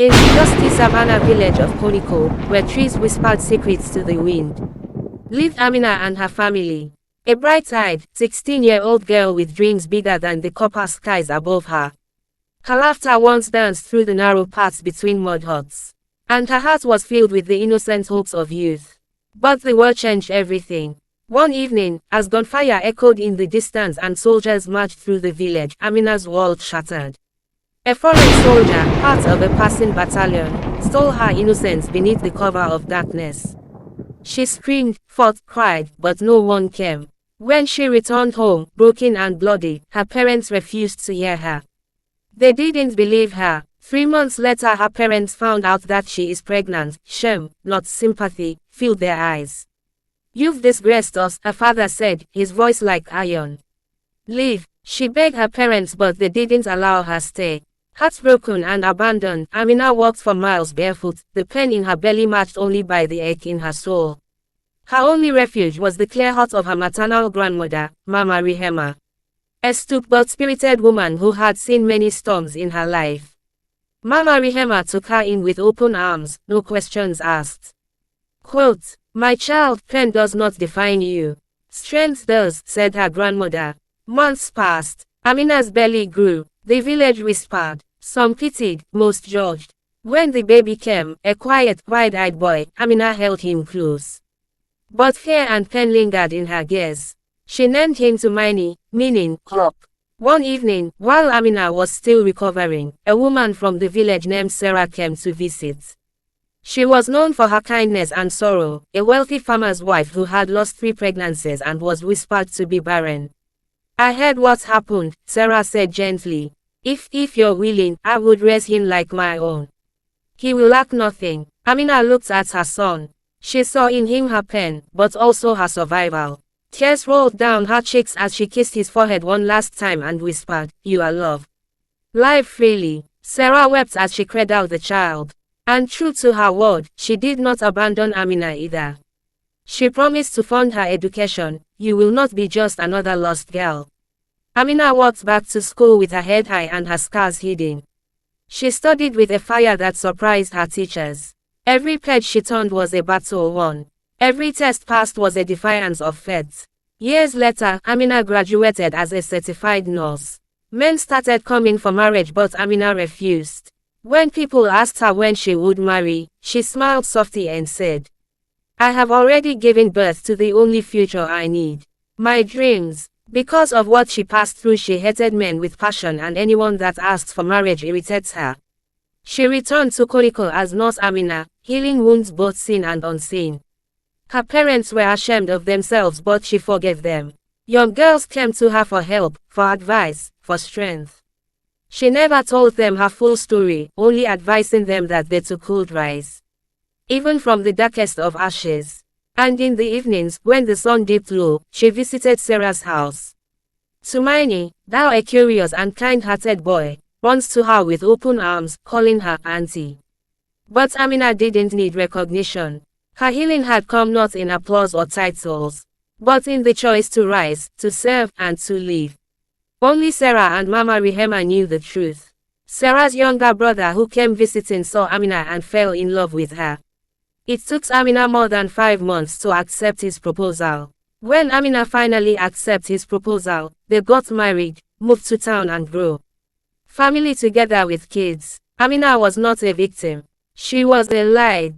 In the dusty savannah village of Koniko, where trees whispered secrets to the wind, lived Amina and her family. A bright-eyed, 16-year-old girl with dreams bigger than the copper skies above her. Her laughter once danced through the narrow paths between mud huts, and her heart was filled with the innocent hopes of youth. But the war changed everything. One evening, as gunfire echoed in the distance and soldiers marched through the village, Amina's world shattered. A foreign soldier, part of a passing battalion, stole her innocence beneath the cover of darkness. She screamed, fought, cried, but no one came. When she returned home, broken and bloody, her parents refused to hear her. They didn't believe her. 3 months later, her parents found out that she is pregnant. Shame, not sympathy, filled their eyes. "You've disgraced us," her father said, his voice like iron. "Leave," she begged her parents, but they didn't allow her stay. Heartbroken and abandoned, Amina walked for miles barefoot, the pain in her belly matched only by the ache in her soul. Her only refuge was the clear heart of her maternal grandmother, Mama Rehema. A stooped but spirited woman who had seen many storms in her life. Mama Rehema took her in with open arms, no questions asked. Quote, "My child, pain does not define you. Strength does," said her grandmother. Months passed. Amina's belly grew. The village whispered. Some pitied, most judged. When the baby came, a quiet, wide-eyed boy, Amina held him close. But fear and pain lingered in her gaze. She named him Tumaini, meaning hope. One evening, while Amina was still recovering, a woman from the village named Sarah came to visit. She was known for her kindness and sorrow, a wealthy farmer's wife who had lost 3 pregnancies and was whispered to be barren. "I heard what happened," Sarah said gently. If you're willing, I would raise him like my own. He will lack nothing." Amina looked at her son. She saw in him her pain, but also her survival. Tears rolled down her cheeks as she kissed his forehead one last time and whispered, "You are loved. Live freely." Sarah wept as she cradled the child. And true to her word, she did not abandon Amina either. She promised to fund her education. "You will not be just another lost girl." Amina walked back to school with her head high and her scars hidden. She studied with a fire that surprised her teachers. Every page she turned was a battle won. Every test passed was a defiance of fate. Years later, Amina graduated as a certified nurse. Men started coming for marriage, but Amina refused. When people asked her when she would marry, she smiled softly and said, "I have already given birth to the only future I need. My dreams." Because of what she passed through, she hated men with passion, and anyone that asked for marriage irritates her. She returned to Koniko as Nurse Amina, healing wounds both seen and unseen. Her parents were ashamed of themselves, but she forgave them. Young girls came to her for help, for advice, for strength. She never told them her full story, only advising them that they too could rise, even from the darkest of ashes. And in the evenings, when the sun dipped low, she visited Sarah's house. Tumaini, thou a curious and kind-hearted boy, runs to her with open arms, calling her auntie. But Amina didn't need recognition. Her healing had come not in applause or titles, but in the choice to rise, to serve, and to live. Only Sarah and Mama Rehema knew the truth. Sarah's younger brother who came visiting saw Amina and fell in love with her. It took Amina more than 5 months to accept his proposal. When Amina finally accepted his proposal, they got married, moved to town and grew family together with kids. Amina was not a victim. She was a light.